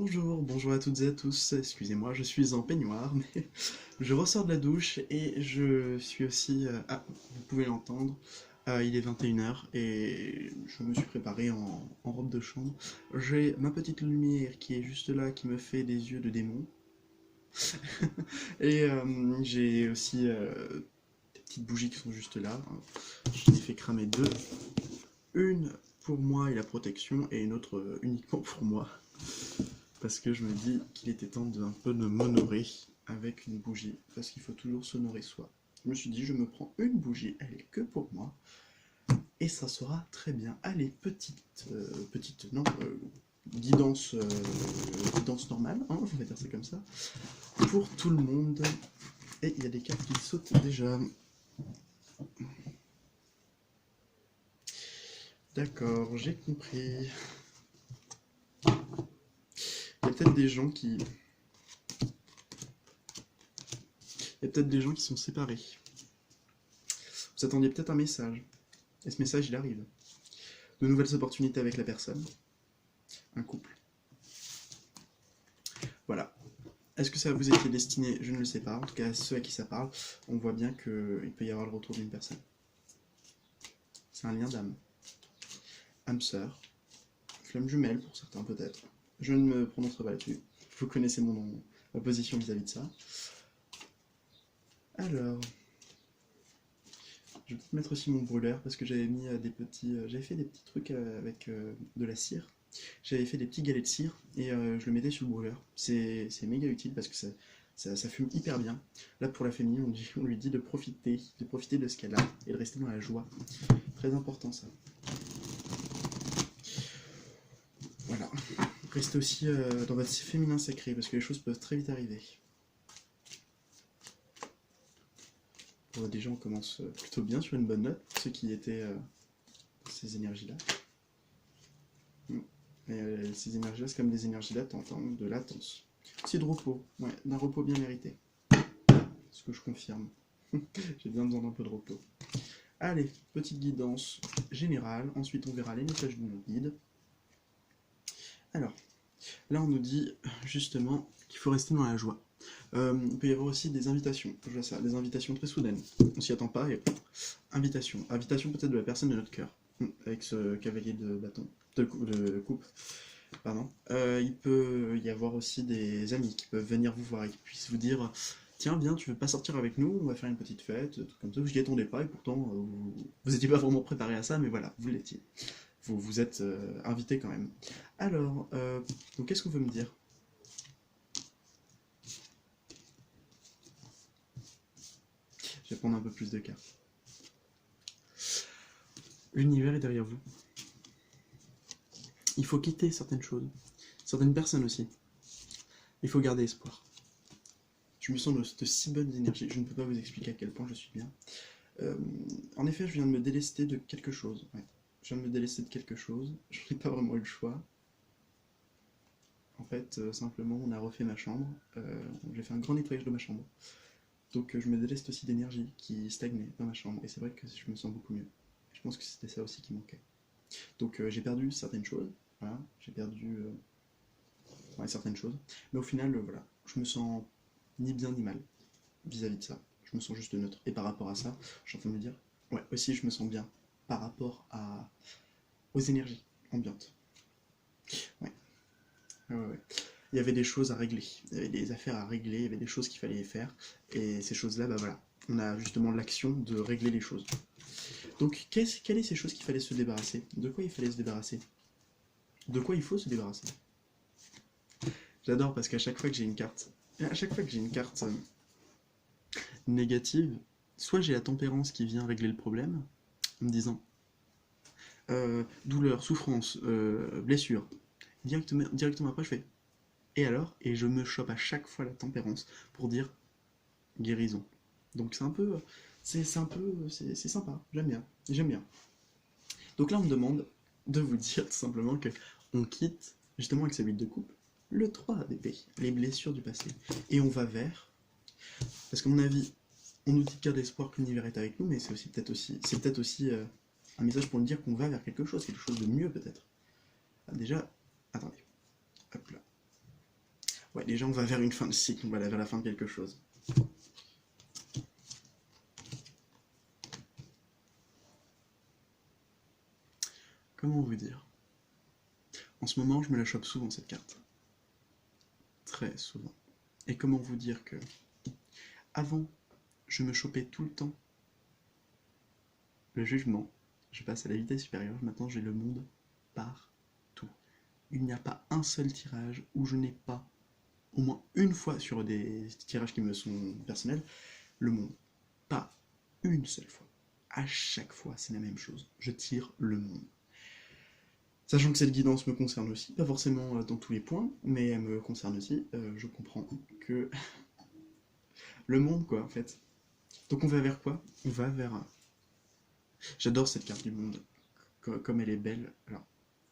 Bonjour à toutes et à tous, excusez-moi, je suis en peignoir, mais je ressors de la douche et je suis aussi... ah, vous pouvez l'entendre, il est 21 h et je me suis préparé en robe de chambre. J'ai ma petite lumière qui est juste là, qui me fait des yeux de démon, et j'ai aussi des petites bougies qui sont juste là. J'en ai fait cramer deux, une pour moi et la protection, et une autre uniquement pour moi. Parce que je me dis qu'il était temps d'un peu de m'honorer avec une bougie, parce qu'il faut toujours s'honorer soi. Je me suis dit, je me prends une bougie, elle est que pour moi, et ça sera très bien. Allez, non, guidance, guidance normale, hein, on va dire ça comme ça, pour tout le monde. Et il y a des cartes qui sautent déjà. D'accord, j'ai compris. Il y a peut-être des gens qui... Il y a peut-être des gens qui sont séparés. Vous attendiez peut-être un message. Et ce message, il arrive. De nouvelles opportunités avec la personne. Un couple. Voilà. Est-ce que ça vous était destiné? Je ne le sais pas. En tout cas, ceux à qui ça parle, on voit bien qu'il peut y avoir le retour d'une personne. C'est un lien d'âme. Âme sœur. Flamme jumelle pour certains peut-être. Je ne me prononcerai pas là-dessus. Vous connaissez ma position vis-à-vis de ça. Alors... Je vais peut-être mettre aussi mon brûleur parce que j'avais mis j'avais fait des petits trucs avec de la cire. J'avais fait des petits galets de cire et je le mettais sur le brûleur. C'est méga utile parce que ça fume hyper bien. Là pour la famille, on lui dit de profiter de ce qu'elle a et de rester dans la joie. Très important ça. Voilà. Restez aussi dans votre féminin sacré parce que les choses peuvent très vite arriver. Déjà on commence plutôt bien sur une bonne note, ceux qui étaient ces énergies-là. Ces énergies-là, c'est comme des énergies latentes, hein, de latence. C'est de repos, ouais, d'un repos bien mérité. Ce que je confirme. J'ai bien besoin d'un peu de repos. Allez, petite guidance générale. Ensuite, on verra les messages de nos guides. Alors, là, on nous dit justement qu'il faut rester dans la joie. Il peut y avoir aussi des invitations. Je vois ça, des invitations très soudaines. On s'y attend pas. Et... Invitation. Invitation peut-être de la personne de notre cœur. Avec ce cavalier de bâton. De coupe. Pardon. Il peut y avoir aussi des amis qui peuvent venir vous voir et qui puissent vous dire tiens, viens, tu veux pas sortir avec nous, on va faire une petite fête, tout comme ça. Vous n'y attendez pas et pourtant vous n'étiez pas vraiment préparé à ça, mais voilà, vous l'étiez. Vous êtes invité quand même. Alors, donc qu'est-ce qu'on veut me dire? Je vais prendre un peu plus de cartes. L'univers est derrière vous. Il faut quitter certaines choses, certaines personnes aussi. Il faut garder espoir. Je me sens de si bonnes énergies, je ne peux pas vous expliquer à quel point je suis bien. En effet, je viens de me délester de quelque chose. Ouais. Je viens de me délester de quelque chose, je n'ai pas vraiment eu le choix. En fait, simplement, on a refait ma chambre, j'ai fait un grand nettoyage de ma chambre. Donc je me déleste aussi d'énergie qui stagnait dans ma chambre, et c'est vrai que je me sens beaucoup mieux. Je pense que c'était ça aussi qui manquait. Donc j'ai perdu certaines choses, voilà, j'ai perdu ouais, certaines choses, mais au final, voilà, je me sens ni bien ni mal vis-à-vis de ça. Je me sens juste neutre. Et par rapport à ça, je suis en train de me dire, ouais, aussi je me sens bien par rapport aux énergies ambiantes. Ouais. Ouais. Il y avait des choses à régler, il y avait des affaires à régler, il y avait des choses qu'il fallait faire, et ces choses-là, bah voilà, on a justement l'action de régler les choses. Donc, quelles sont ces choses qu'il fallait se débarrasser? De quoi il fallait se débarrasser? De quoi il faut se débarrasser? J'adore parce qu'à chaque fois que j'ai une carte, négative, soit j'ai la tempérance qui vient régler le problème, en me disant douleur, souffrance, blessure, directement après je fais et alors? Et je me chope à chaque fois la tempérance pour dire guérison. Donc c'est un peu. C'est sympa, j'aime bien. Donc là on me demande de vous dire tout simplement que on quitte, justement avec sa huile de coupe, le 3 d'épée, les blessures du passé. Et on va vers. Parce qu'à mon avis, on nous dit qu'il y a d'espoir que l'univers est avec nous, mais c'est peut-être aussi un message pour nous dire qu'on va vers quelque chose de mieux peut-être. Ah, déjà, attendez. Hop là. Ouais, déjà on va vers une fin de cycle, on va vers la fin de quelque chose. Comment vous dire? En ce moment, je me la chope souvent cette carte. Très souvent. Et comment vous dire que avant, je me chopais tout le temps le jugement, je passe à la vitesse supérieure, maintenant j'ai le monde partout. Il n'y a pas un seul tirage où je n'ai pas, au moins une fois sur des tirages qui me sont personnels, le monde. Pas une seule fois. À chaque fois, c'est la même chose. Je tire le monde. Sachant que cette guidance me concerne aussi, pas forcément dans tous les points, mais elle me concerne aussi, je comprends que le monde, quoi, en fait. Donc on va vers quoi? On va vers... J'adore cette carte du monde, comme elle est belle. Alors,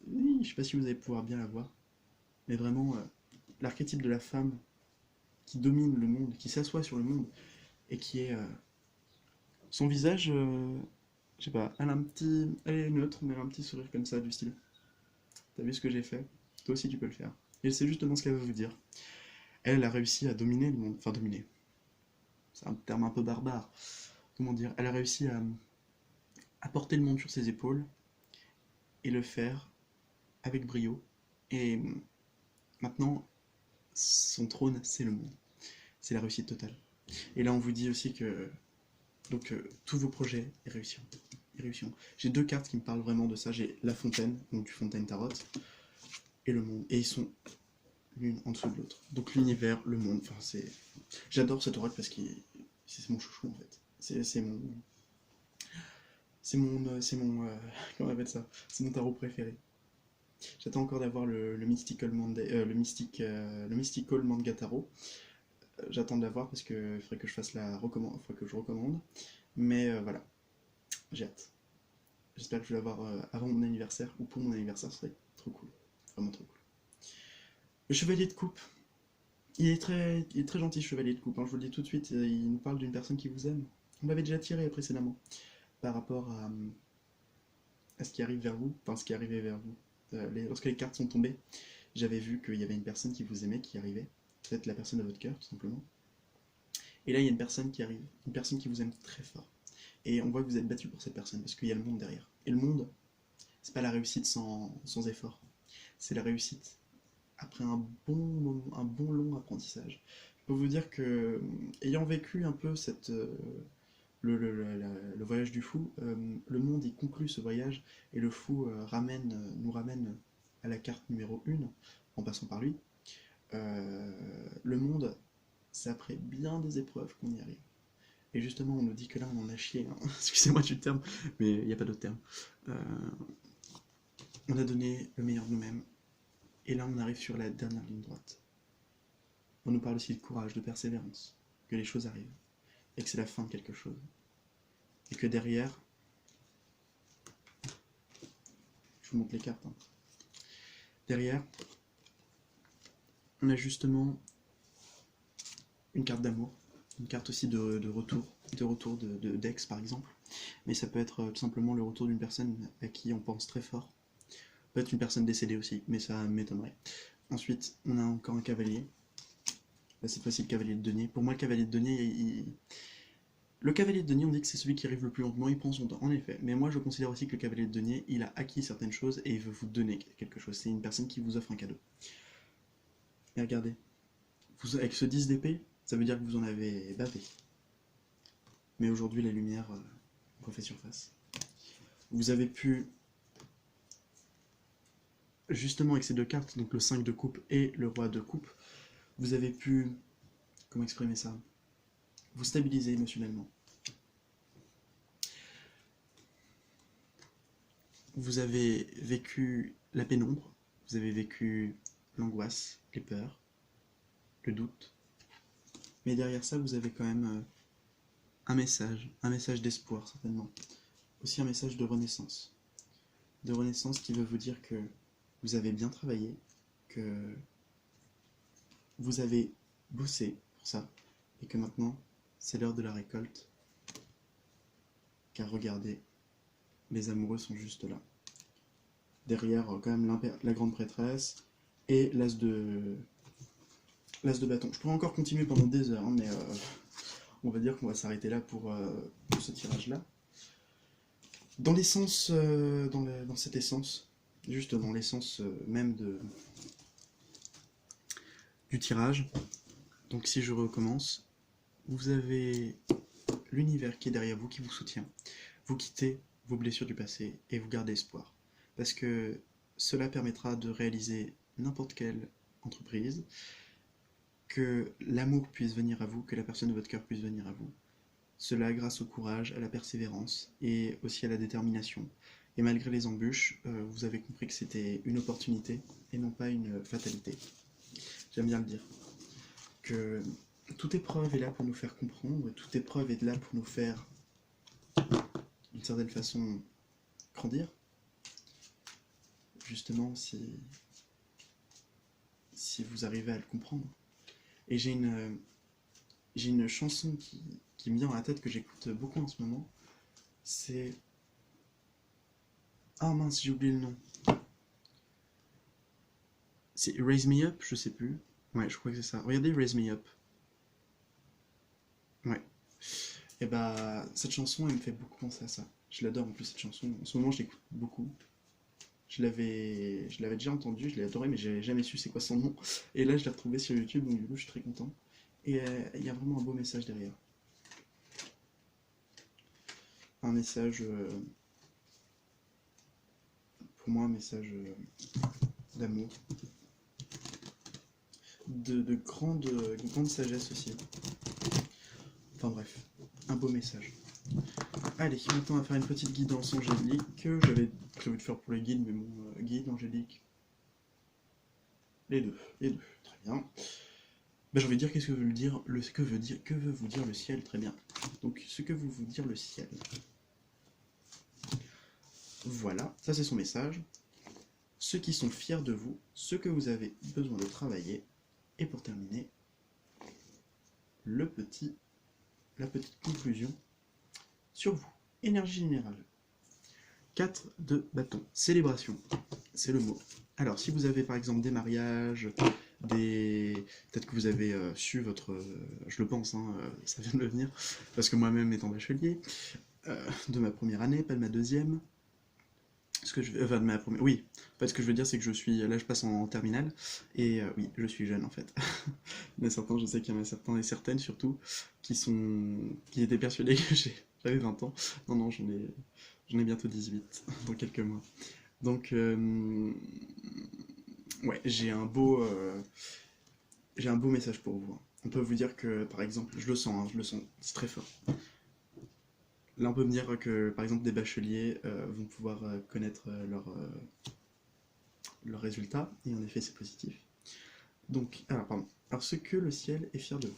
oui, je sais pas si vous allez pouvoir bien la voir, mais vraiment, l'archétype de la femme qui domine le monde, qui s'assoit sur le monde, et qui est... son visage, je sais pas, elle a un petit... Elle est neutre, mais elle a un petit sourire comme ça, du style. T'as vu ce que j'ai fait? Toi aussi tu peux le faire. Et c'est justement ce qu'elle veut vous dire. Elle a réussi à dominer le monde. Enfin, dominer. C'est un terme un peu barbare. Comment dire? Elle a réussi à porter le monde sur ses épaules et le faire avec brio. Et maintenant, son trône, c'est le monde. C'est la réussite totale. Et là, on vous dit aussi que donc tous vos projets réussiront. J'ai deux cartes qui me parlent vraiment de ça. J'ai la fontaine, donc du fontaine tarot, et le monde. Et ils sont l'une en dessous de l'autre. Donc l'univers, le monde, enfin c'est... J'adore cet oracle parce que c'est mon chouchou en fait. C'est mon... comment on appelle ça? C'est mon tarot préféré. J'attends encore d'avoir le Mystical le Mystical Manga Tarot. J'attends de l'avoir parce que faudrait que je fasse faudrait que je recommande. Mais voilà, j'ai hâte. J'espère que je vais l'avoir avant mon anniversaire ou pour mon anniversaire, ce serait trop cool. Vraiment trop cool. Le chevalier de coupe, il est très gentil, chevalier de coupe, hein, je vous le dis tout de suite, il nous parle d'une personne qui vous aime. On l'avait déjà tiré précédemment, par rapport à ce qui arrive vers vous, enfin ce qui arrivait vers vous. Lorsque les cartes sont tombées, j'avais vu qu'il y avait une personne qui vous aimait qui arrivait, peut-être la personne de votre cœur tout simplement. Et là il y a une personne qui arrive, une personne qui vous aime très fort. Et on voit que vous êtes battu pour cette personne, parce qu'il y a le monde derrière. Et le monde, c'est pas la réussite sans effort, c'est la réussite après un bon long apprentissage. Je peux vous dire que, ayant vécu un peu le voyage du fou, le monde il conclut ce voyage et le fou nous ramène à la carte numéro 1 en passant par lui. Le monde, c'est après bien des épreuves qu'on y arrive. Et justement, on nous dit que là, on en a chié. Hein. Excusez-moi du terme, mais il n'y a pas d'autre terme. Euh, on a donné le meilleur de nous-mêmes. Et là, on arrive sur la dernière ligne droite. On nous parle aussi de courage, de persévérance, que les choses arrivent, et que c'est la fin de quelque chose. Et que derrière, je vous montre les cartes, hein. Derrière, on a justement une carte d'amour, une carte aussi de retour d'ex par exemple, mais ça peut être tout simplement le retour d'une personne à qui on pense très fort, peut-être une personne décédée aussi, mais ça m'étonnerait. Ensuite, on a encore un cavalier, là cette fois-ci le cavalier de denier. Pour moi le cavalier de denier, le cavalier de denier, on dit que c'est celui qui arrive le plus lentement, il prend son temps, en effet. Mais moi, je considère aussi que le cavalier de denier, il a acquis certaines choses et il veut vous donner quelque chose. C'est une personne qui vous offre un cadeau. Et regardez, avec ce 10 d'épée, ça veut dire que vous en avez bavé. Mais aujourd'hui, la lumière refait surface. Vous avez pu, justement avec ces deux cartes, donc le 5 de coupe et le roi de coupe, vous avez pu, comment exprimer ça, vous stabiliser émotionnellement. Vous avez vécu la pénombre, vous avez vécu l'angoisse, les peurs, le doute. Mais derrière ça, vous avez quand même un message d'espoir certainement. Aussi un message de renaissance. De renaissance qui veut vous dire que vous avez bien travaillé, que vous avez bossé pour ça, et que maintenant, c'est l'heure de la récolte. Car regardez, les amoureux sont juste là. Derrière, quand même, la grande prêtresse et l'as l'as de bâton. Je pourrais encore continuer pendant des heures, hein, mais on va dire qu'on va s'arrêter là pour ce tirage-là. Dans l'essence, dans cette essence, juste dans l'essence même du tirage, donc si je recommence, vous avez l'univers qui est derrière vous, qui vous soutient. Vous quittez vos blessures du passé et vous gardez espoir. Parce que cela permettra de réaliser n'importe quelle entreprise, que l'amour puisse venir à vous, que la personne de votre cœur puisse venir à vous. Cela grâce au courage, à la persévérance et aussi à la détermination. Et malgré les embûches, vous avez compris que c'était une opportunité et non pas une fatalité. J'aime bien le dire. Que toute épreuve est là pour nous faire comprendre, toute épreuve est là pour nous faire, d'une certaine façon, grandir. Justement, si vous arrivez à le comprendre. Et j'ai une chanson qui me vient dans la tête que j'écoute beaucoup en ce moment. C'est... Ah mince, j'ai oublié le nom. C'est Raise Me Up, je sais plus. Ouais, je crois que c'est ça. Regardez Raise Me Up. Ouais. Et bah, cette chanson, elle me fait beaucoup penser à ça. Je l'adore en plus, cette chanson. En ce moment, je l'écoute beaucoup. Je l'avais déjà entendue, je l'ai adorée, mais j'avais jamais su c'est quoi son nom. Et là, je l'ai retrouvée sur YouTube, donc du coup, je suis très content. Et il y a vraiment un beau message derrière. Un message, pour moi, un message d'amour. De grande sagesse aussi. Enfin bref, un beau message. Allez, maintenant on va faire une petite guidance angélique. J'avais prévu de faire pour les guides, mais bon, guide, angélique. Les deux, très bien. Ben, j'ai envie de dire qu'est-ce que veut dire que veut vous dire le ciel, très bien. Donc ce que veut vous dire le ciel. Voilà, ça c'est son message. Ceux qui sont fiers de vous, ce que vous avez besoin de travailler. Et pour terminer, la petite conclusion sur vous. Énergie générale. 4 de bâton. Célébration. C'est le mot. Alors, si vous avez par exemple des mariages, peut-être que vous avez su votre... je le pense, hein, ça vient de me venir, parce que moi-même étant bachelier, de ma première année, pas de ma deuxième, enfin de ma première... Oui, en fait ce que je veux dire c'est que là je passe en terminale, et oui, je suis jeune en fait. Mais certains, je sais qu'il y en a certains et certaines surtout, qui étaient persuadés que j'avais 20 ans. Non, non, j'en ai bientôt 18, dans quelques mois. Donc, ouais, j'ai un beau message pour vous. On peut vous dire que, par exemple, je le sens, hein, c'est très fort. Là, on peut me dire que, par exemple, des bacheliers vont pouvoir connaître leurs résultats, et en effet, c'est positif. Donc, alors, pardon. Alors, ce que le ciel est fier de vous.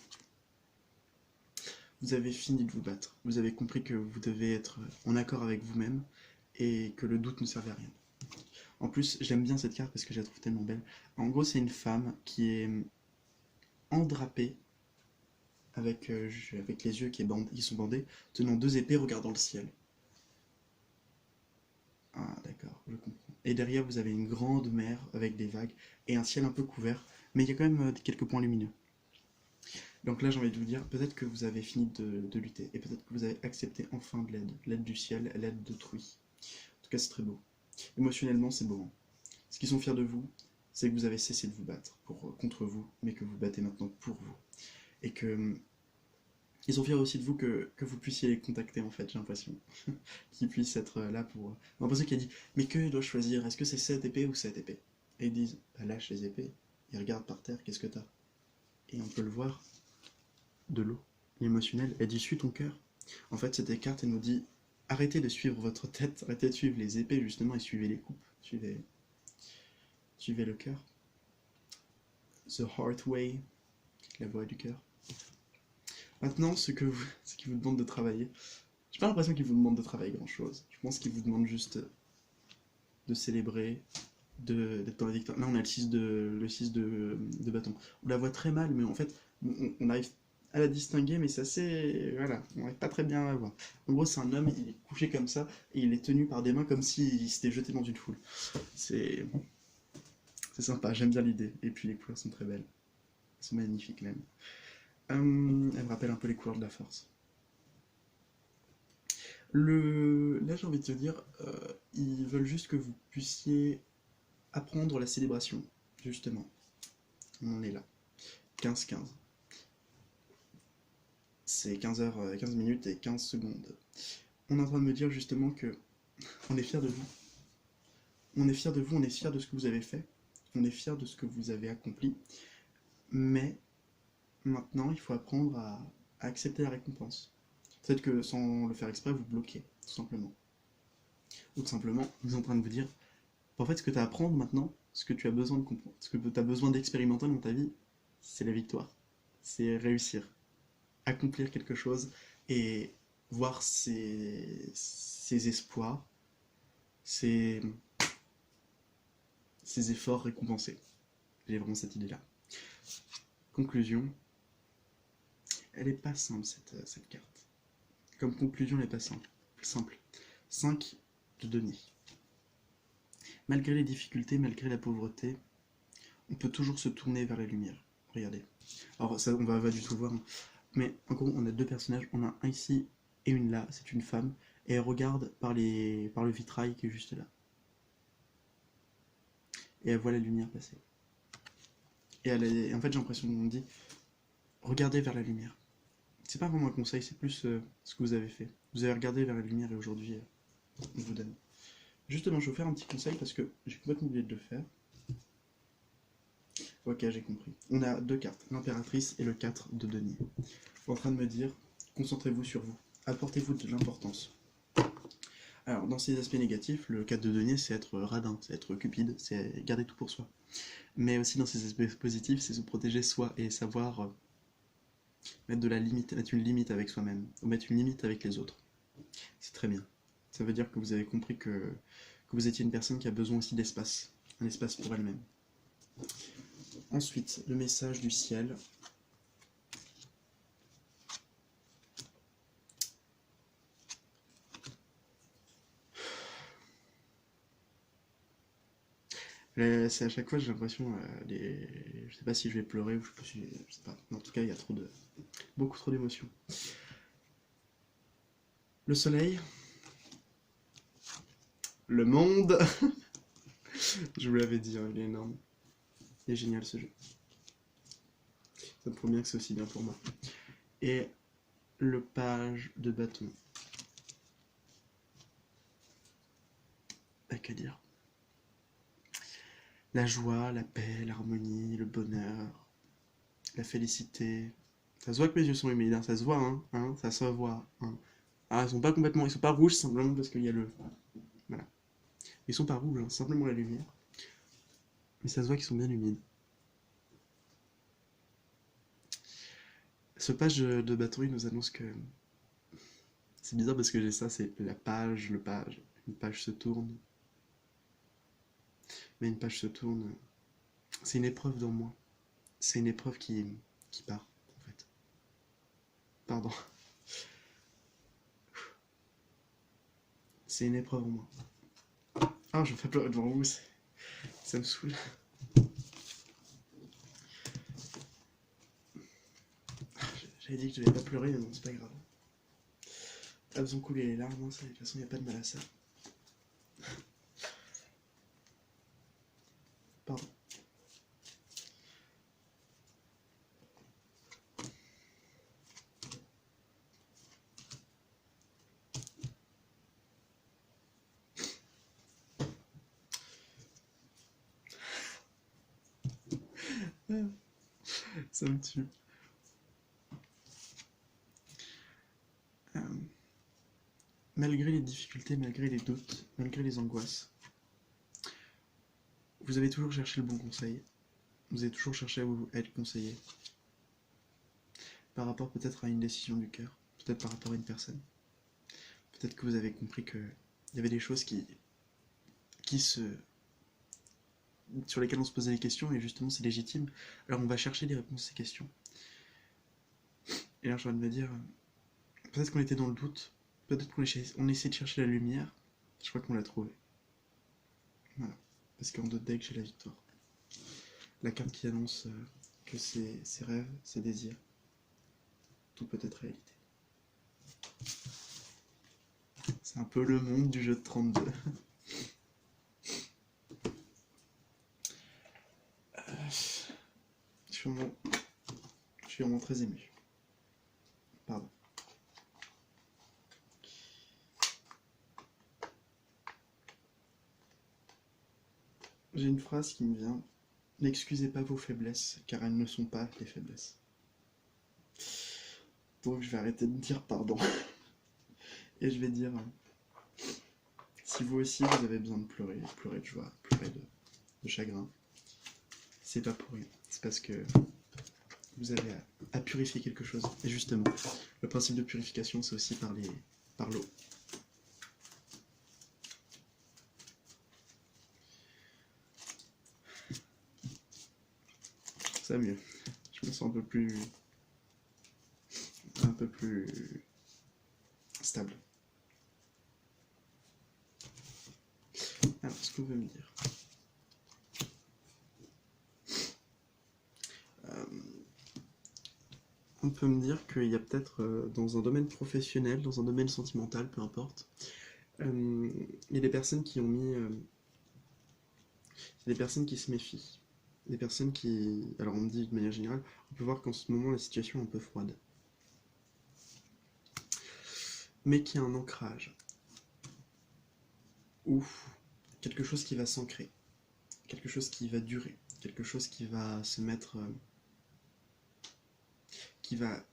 Vous avez fini de vous battre. Vous avez compris que vous devez être en accord avec vous-même, et que le doute ne servait à rien. En plus, j'aime bien cette carte parce que je la trouve tellement belle. En gros, c'est une femme qui est endrapée avec les yeux qui sont bandés, tenant 2 épées regardant le ciel. Ah, d'accord, je comprends. Et derrière, vous avez une grande mer avec des vagues et un ciel un peu couvert, mais il y a quand même quelques points lumineux. Donc là, j'ai envie de vous dire, peut-être que vous avez fini de lutter, et peut-être que vous avez accepté enfin de l'aide du ciel, l'aide d'autrui. En tout cas, c'est très beau. Émotionnellement, c'est beau. Hein. Ce qu'ils sont fiers de vous, c'est que vous avez cessé de vous battre contre vous, mais que vous battez maintenant pour vous. Et que ils sont fiers aussi de vous que vous puissiez les contacter, en fait, j'ai l'impression. Qu'ils puissent être là pour... On a l'impression qu'il a dit, mais que dois-je choisir? Est-ce que c'est cette épée ou cette épée? Et ils disent, bah, lâche les épées. Ils regardent par terre, qu'est-ce que t'as? Et on peut le voir, de l'eau. L'émotionnel, elle dit, suis ton cœur. En fait, cette carte, elle nous dit, arrêtez de suivre votre tête, arrêtez de suivre les épées, justement, et suivez les coupes. Suivez le cœur. The Heart Way, la voie du cœur. Maintenant, ce qu'ils vous demandent de travailler, j'ai pas l'impression qu'ils vous demandent de travailler grand chose. Je pense qu'ils vous demandent juste de célébrer, d'être dans la victoire. Là, on a le 6 de bâton. On la voit très mal, mais en fait, on arrive à la distinguer, mais c'est assez. Voilà, on n'arrive pas très bien à la voir. En gros, c'est un homme, il est couché comme ça, et il est tenu par des mains comme s'il s'était jeté dans une foule. C'est sympa, j'aime bien l'idée. Et puis les couleurs sont très belles. sont magnifiques même. Elle me rappelle un peu les couleurs de la force. Là, j'ai envie de te dire, ils veulent juste que vous puissiez apprendre la célébration, justement. On en est là. 15-15. C'est 15h, 15 minutes et 15 secondes. On est en train de me dire justement que on est fiers de vous. On est fiers de vous, on est fiers de ce que vous avez fait. On est fiers de ce que vous avez accompli. Mais maintenant, il faut apprendre à accepter la récompense. Peut-être que sans le faire exprès, vous bloquez, tout simplement. Ou tout simplement, vous êtes en train de vous dire, en fait, ce que tu as à apprendre maintenant, ce que tu as besoin de comprendre, ce que tu as besoin d'expérimenter dans ta vie, c'est la victoire. C'est réussir. Accomplir quelque chose et voir ses espoirs, ses efforts récompensés. J'ai vraiment cette idée-là. Conclusion. Elle est pas simple, cette carte. Comme conclusion, elle est pas simple. 5 de denier. Malgré les difficultés, malgré la pauvreté, on peut toujours se tourner vers la lumière. Regardez. Alors, ça, on va pas du tout le voir. Mais en gros, on a deux personnages. On a un ici et une là. C'est une femme. Et elle regarde par le vitrail qui est juste là. Et elle voit la lumière passer. Et en fait, j'ai l'impression qu'on me dit, regardez vers la lumière. C'est pas vraiment un conseil, c'est plus ce que vous avez fait. Vous avez regardé vers la lumière et aujourd'hui, on vous donne. Justement, je vais vous faire un petit conseil parce que j'ai complètement oublié de le faire. Ok, j'ai compris. On a deux cartes, l'impératrice et le 4 de denier. Vous êtes en train de me dire, concentrez-vous sur vous. Apportez-vous de l'importance. Alors, dans ces aspects négatifs, le 4 de denier, c'est être radin, c'est être cupide, c'est garder tout pour soi. Mais aussi dans ces aspects positifs, c'est se protéger soi et savoir mettre de la limite, mettre une limite avec soi-même, ou mettre une limite avec les autres. C'est très bien. Ça veut dire que vous avez compris que vous étiez une personne qui a besoin aussi d'espace, un espace pour elle-même. Ensuite, le message du ciel. C'est à chaque fois, j'ai l'impression, je sais pas si je vais pleurer ou je sais pas. En tout cas, il y a beaucoup trop d'émotions. Le soleil, le monde. Je vous l'avais dit, hein, il est énorme. Il est génial ce jeu. Ça me prouve bien que c'est aussi bien pour moi. Et le page de bâton. Pas qu'à dire. La joie, la paix, l'harmonie, le bonheur, la félicité. Ça se voit que mes yeux sont humides, hein, ça se voit, hein, ça se voit. Hein. Ah, ils sont pas rouges simplement parce qu'il y a le... Voilà. Ils sont pas rouges, hein, simplement la lumière. Mais ça se voit qu'ils sont bien humides. Ce page de bâton, il nous annonce que... C'est bizarre parce que j'ai ça, c'est la page, le page. Une page se tourne. Mais une page se tourne. C'est une épreuve dans moi. C'est une épreuve qui part, en fait. Pardon. C'est une épreuve en moi. Ah, je me fais pleurer devant vous, ça me saoule. J'avais dit que je devais pas pleurer, mais non, c'est pas grave. Pas besoin de couler les larmes, hein, de toute façon, il n'y a pas de mal à ça. Pardon. Ça me tue. Malgré les difficultés, malgré les doutes, malgré les angoisses, vous avez toujours cherché le bon conseil. Vous avez toujours cherché à être conseillé. Par rapport peut-être à une décision du cœur. Peut-être par rapport à une personne. Peut-être que vous avez compris qu'il y avait des choses sur lesquelles on se posait des questions et justement c'est légitime. Alors on va chercher des réponses à ces questions. Et là je viens de me dire, peut-être qu'on était dans le doute, peut-être qu'on essayait de chercher la lumière, je crois qu'on l'a trouvée. Voilà. Parce qu'en 2 decks j'ai la victoire. La carte qui annonce que ses rêves, ses désirs, tout peut être réalité. C'est un peu le monde du jeu de 32. Je suis vraiment très ému. Pardon. J'ai une phrase qui me vient. N'excusez pas vos faiblesses, car elles ne sont pas des faiblesses. Donc je vais arrêter de dire pardon. Et je vais dire, si vous aussi vous avez besoin de pleurer, pleurer de joie, pleurer de chagrin, c'est pas pour rien. C'est parce que vous avez à purifier quelque chose. Et justement, le principe de purification, c'est aussi par l'eau. Ça va mieux. Je me sens un peu plus stable. Alors, ce qu'on veut me dire. On peut me dire qu'il y a peut-être dans un domaine professionnel, dans un domaine sentimental, peu importe, il y a des personnes qui ont mis... des personnes qui se méfient. Des personnes qui... Alors on me dit de manière générale, on peut voir qu'en ce moment la situation est un peu froide. Mais qu'il y a un ancrage. Ou quelque chose qui va s'ancrer. Quelque chose qui va durer. Quelque chose qui va se mettre... qui va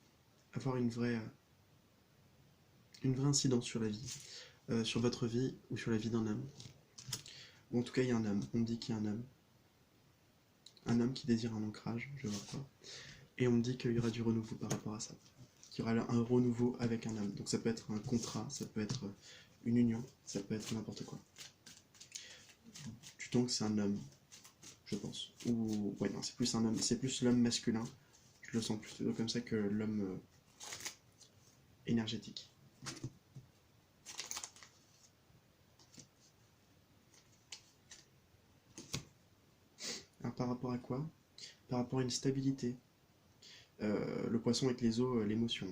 avoir une vraie incidence sur la vie. Sur votre vie ou sur la vie d'un homme. Ou en tout cas il y a un homme. On me dit qu'il y a un homme. Un homme qui désire un ancrage, je vois pas. Et on me dit qu'il y aura du renouveau par rapport à ça. Qu'il y aura un renouveau avec un homme. Donc ça peut être un contrat, ça peut être une union, ça peut être n'importe quoi. Du temps que c'est un homme, je pense. Ou ouais non, c'est plus un homme, c'est plus l'homme masculin. Je le sens plutôt comme ça que l'homme énergétique. Alors par rapport à quoi? Par rapport à une stabilité. Le poisson avec les eaux, l'émotion.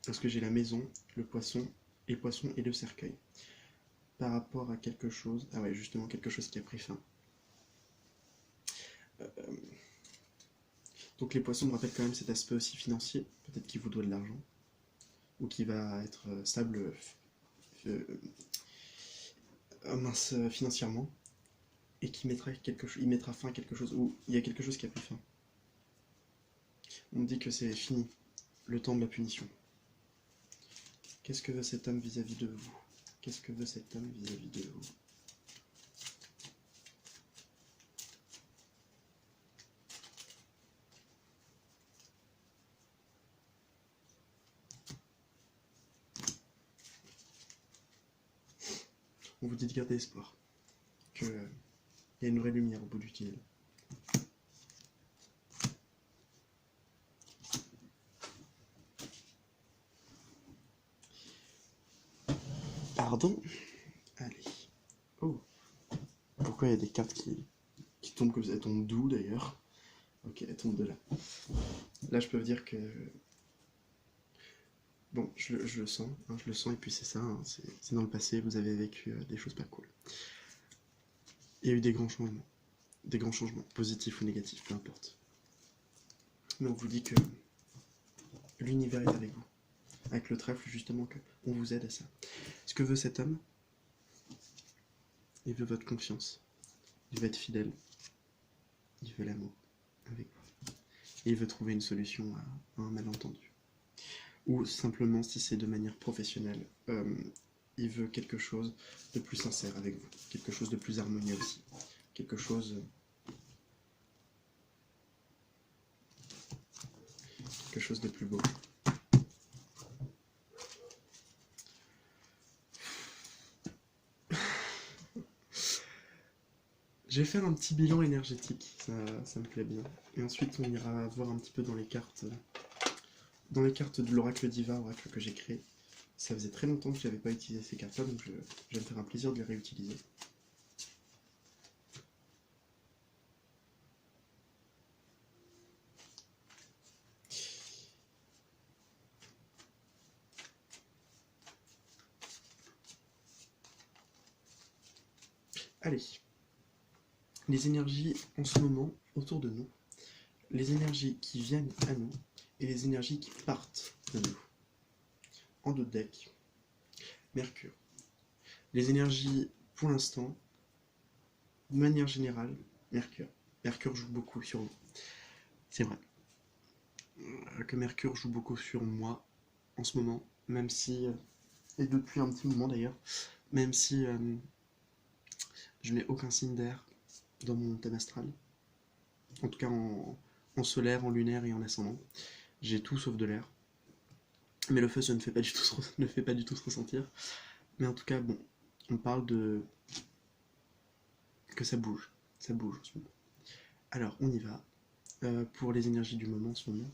Parce que j'ai la maison, le poisson et le cercueil. Par rapport à quelque chose... Ah ouais, justement, quelque chose qui a pris fin. Donc les poissons me rappellent quand même cet aspect aussi financier. Peut-être qu'il vous doit de l'argent. Ou qui va être stable financièrement. Et qui mettra il mettra fin à quelque chose. Ou il y a quelque chose qui a pris fin. On me dit que c'est fini. Le temps de la punition. Qu'est-ce que veut cet homme vis-à-vis de vous? Qu'est-ce que veut cet homme vis-à-vis de vous? On vous dit de garder espoir. Qu'il y a une vraie lumière au bout du tunnel. Pardon? Allez. Oh. Pourquoi il y a des cartes qui tombent comme ça? Elles tombent d'où d'ailleurs? Ok, elles tombent de là. Là, je peux vous dire que... Bon, je le sens, hein, je le sens, et puis c'est ça, hein, c'est dans le passé, vous avez vécu des choses pas cool. Il y a eu des grands changements, positifs ou négatifs, peu importe. Mais on vous dit que l'univers est avec vous. Avec le trèfle, justement, on vous aide à ça. Ce que veut cet homme, il veut votre confiance. Il veut être fidèle. Il veut l'amour avec vous. Et il veut trouver une solution à un malentendu. Ou simplement, si c'est de manière professionnelle, il veut quelque chose de plus sincère avec vous. Quelque chose de plus harmonieux aussi. Quelque chose de plus beau. Je vais faire un petit bilan énergétique, ça me plaît bien. Et ensuite, on ira voir un petit peu dans les cartes de l'oracle Diva, oracle que j'ai créé. Ça faisait très longtemps que je n'avais pas utilisé ces cartes-là, donc je vais me faire un plaisir de les réutiliser. Allez, les énergies en ce moment autour de nous, les énergies qui viennent à nous et les énergies qui partent de nous. En deux decks, Mercure. Les énergies, pour l'instant, de manière générale, Mercure. Mercure joue beaucoup sur vous. C'est vrai que Mercure joue beaucoup sur moi en ce moment, même si, et depuis un petit moment d'ailleurs, même si je n'ai aucun signe d'air dans mon thème astral, en tout cas en solaire, en lunaire et en ascendant. J'ai tout sauf de l'air. Mais le feu, ça ne fait pas du tout ne fait pas du tout se ressentir. Mais en tout cas, bon, on parle de... que ça bouge. Ça bouge en ce moment. Alors, on y va. Pour les énergies du moment en ce moment.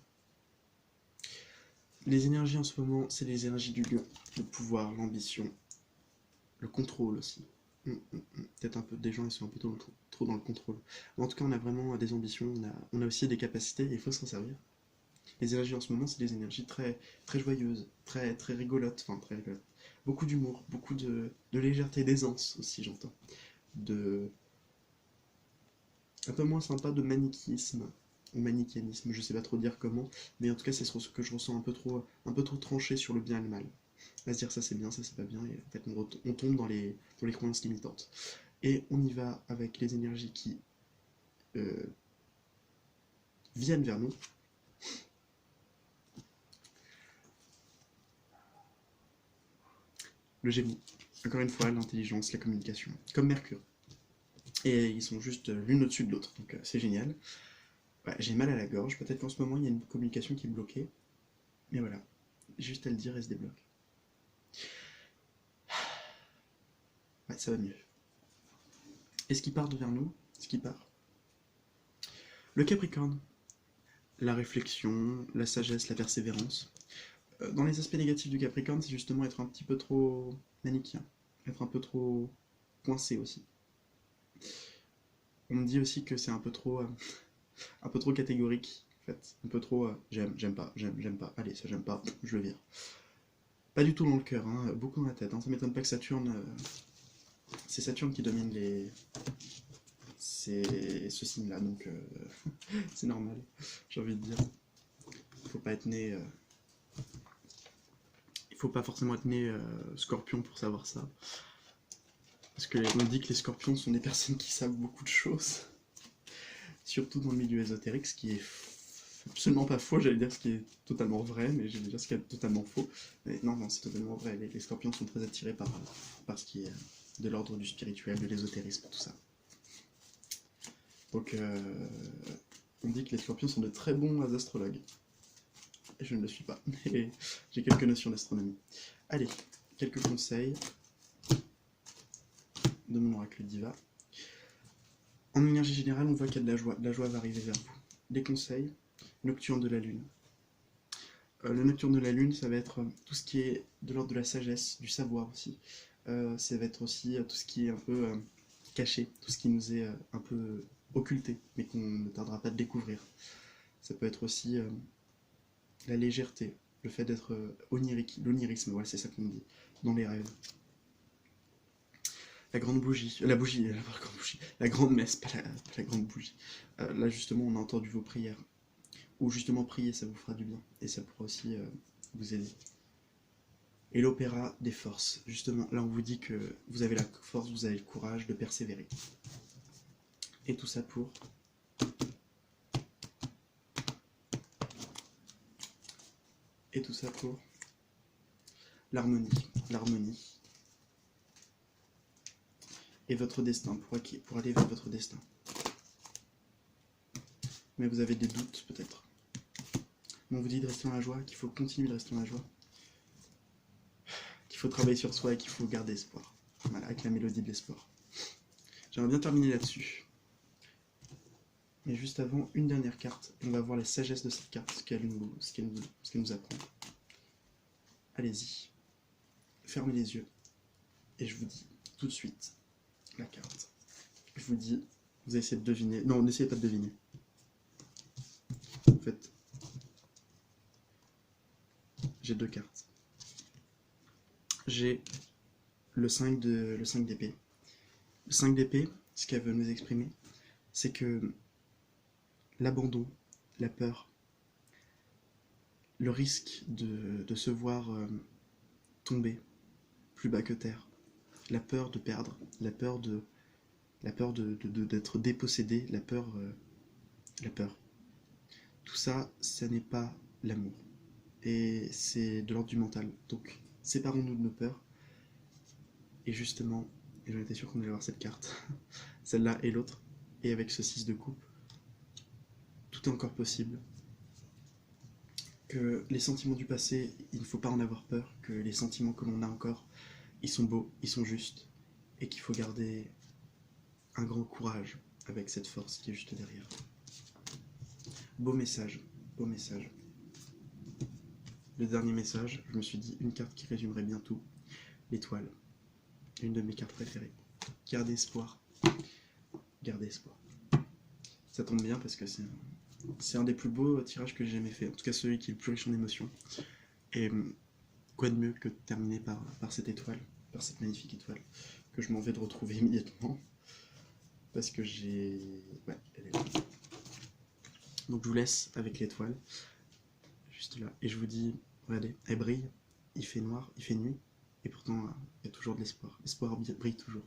Les énergies en ce moment, c'est les énergies du lion. Le pouvoir, l'ambition, le contrôle aussi. Peut-être un peu, des gens ils sont un peu trop dans le contrôle. Mais en tout cas, on a vraiment des ambitions, on a aussi des capacités et il faut s'en servir. Les énergies en ce moment, c'est des énergies très, très joyeuses, très, très rigolotes, enfin très rigolotes. Beaucoup d'humour, beaucoup de légèreté, d'aisance aussi, j'entends. Un peu moins sympa de manichéisme, ou manichéisme, je sais pas trop dire comment, mais en tout cas, c'est ce que je ressens un peu trop tranché sur le bien et le mal. À se dire ça c'est bien, ça c'est pas bien, et en fait on tombe dans les croyances limitantes. Et on y va avec les énergies qui euh, viennent vers nous. Le Génie, encore une fois, l'intelligence, la communication, comme Mercure. Et ils sont juste l'une au-dessus de l'autre, donc c'est génial. Ouais, j'ai mal à la gorge, peut-être qu'en ce moment il y a une communication qui est bloquée, mais voilà, juste à le dire, elle se débloque. Ouais, ça va mieux. Et ce qui part vers nous, ce qui part. Le Capricorne, la réflexion, la sagesse, la persévérance. Dans les aspects négatifs du Capricorne, c'est justement être un petit peu trop manichéen, être un peu trop coincé aussi. On me dit aussi que c'est un peu trop catégorique, en fait. Un peu trop j'aime pas, j'aime pas, allez, ça j'aime pas, je le vire. Pas du tout dans le cœur, hein, beaucoup dans la tête. Hein. Ça m'étonne pas que Saturne. C'est Saturne qui domine ce signe-là, donc c'est normal, j'ai envie de dire. Faut pas être né. Il faut pas forcément être né scorpion pour savoir ça. Parce qu'on dit que les scorpions sont des personnes qui savent beaucoup de choses. Surtout dans le milieu ésotérique, ce qui est absolument pas faux, j'allais dire ce qui est totalement vrai, mais j'allais dire ce qui est totalement faux. Mais non, c'est totalement vrai. Les scorpions sont très attirés par ce qui est de l'ordre du spirituel, de l'ésotérisme, tout ça. Donc, on dit que les scorpions sont de très bons astrologues. Et je ne le suis pas, mais j'ai quelques notions d'astronomie. Allez, quelques conseils de mon oracle Diva. En énergie générale, on voit qu'il y a de la joie. La joie va arriver vers vous. Des conseils, nocturne de la lune. Le nocturne de la lune, ça va être tout ce qui est de l'ordre de la sagesse, du savoir aussi. Ça va être aussi tout ce qui est un peu caché, tout ce qui nous est un peu occulté, mais qu'on ne tardera pas de découvrir. Ça peut être aussi la légèreté, le fait d'être onirique, l'onirisme, voilà, c'est ça qu'on dit, dans les rêves. La grande bougie, la grande messe, pas la grande bougie. Là justement, on a entendu vos prières. Ou justement, prier, ça vous fera du bien. Et ça pourra aussi vous aider. Et l'opéra des forces. Justement, là on vous dit que vous avez la force, vous avez le courage de persévérer. Et tout ça pour... Et tout ça pour... l'harmonie. L'harmonie. Et votre destin, pour aller vers votre destin. Mais vous avez des doutes peut-être. Mais on vous dit de rester dans la joie, qu'il faut continuer de rester dans la joie. Qu'il faut travailler sur soi et qu'il faut garder espoir. Voilà, avec la mélodie de l'espoir. J'aimerais bien terminer là-dessus. Mais juste avant, une dernière carte. On va voir la sagesse de cette carte, ce qu'elle nous apprend. Allez-y. Fermez les yeux. Et je vous dis tout de suite la carte. Je vous dis, vous allez essayer de deviner. Non, n'essayez pas de deviner. En fait, j'ai deux cartes. J'ai le 5 d'épée. 5 d'épée, ce qu'elle veut nous exprimer, c'est que l'abandon, la peur, le risque de se voir tomber plus bas que terre, la peur de perdre, la peur d'être dépossédé, la peur. Tout ça, ça n'est pas l'amour. Et c'est de l'ordre du mental. Donc, séparons-nous de nos peurs. Et justement, et j'en étais sûr qu'on allait avoir cette carte, celle-là et l'autre, et avec ce 6 de coupe, tout est encore possible. Que les sentiments du passé, il ne faut pas en avoir peur, que les sentiments que l'on a encore, ils sont beaux, ils sont justes, et qu'il faut garder un grand courage avec cette force qui est juste derrière. Beau message, beau message. Le dernier message, je me suis dit une carte qui résumerait bien tout, l'étoile, une de mes cartes préférées. Gardez espoir, gardez espoir. Ça tombe bien parce que c'est un des plus beaux tirages que j'ai jamais fait, en tout cas celui qui est le plus riche en émotions. Et quoi de mieux que de terminer par cette étoile, par cette magnifique étoile, que je m'en vais de retrouver immédiatement, parce que j'ai... Ouais, elle est là. Donc je vous laisse avec l'étoile, juste là, et je vous dis, regardez, elle brille, il fait noir, il fait nuit, et pourtant il y a toujours de l'espoir. L'espoir brille toujours.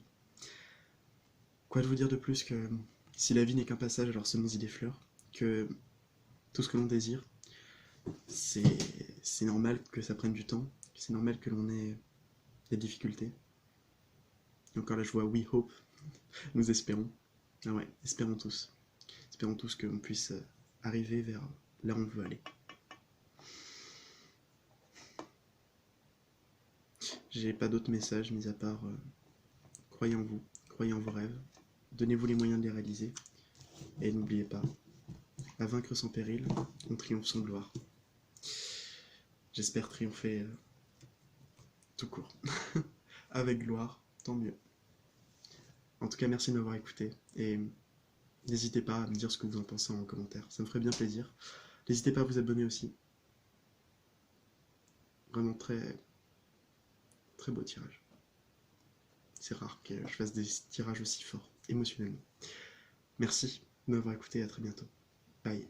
Quoi de vous dire de plus que si la vie n'est qu'un passage, alors semons-y des fleurs, que tout ce que l'on désire, c'est normal que ça prenne du temps, c'est normal que l'on ait des difficultés. Et encore là, je vois we hope, nous espérons. Ah ouais, espérons tous. Espérons tous qu'on puisse arriver vers là où on veut aller. J'ai pas d'autres messages mis à part croyez en vous, croyez en vos rêves, donnez-vous les moyens de les réaliser, et n'oubliez pas, à vaincre sans péril, on triomphe sans gloire. J'espère triompher tout court. Avec gloire, tant mieux. En tout cas, merci de m'avoir écouté, et n'hésitez pas à me dire ce que vous en pensez en commentaire, ça me ferait bien plaisir. N'hésitez pas à vous abonner aussi. Vraiment très, très beau tirage. C'est rare que je fasse des tirages aussi forts, émotionnellement. Merci de m'avoir écouté, à très bientôt. Bye.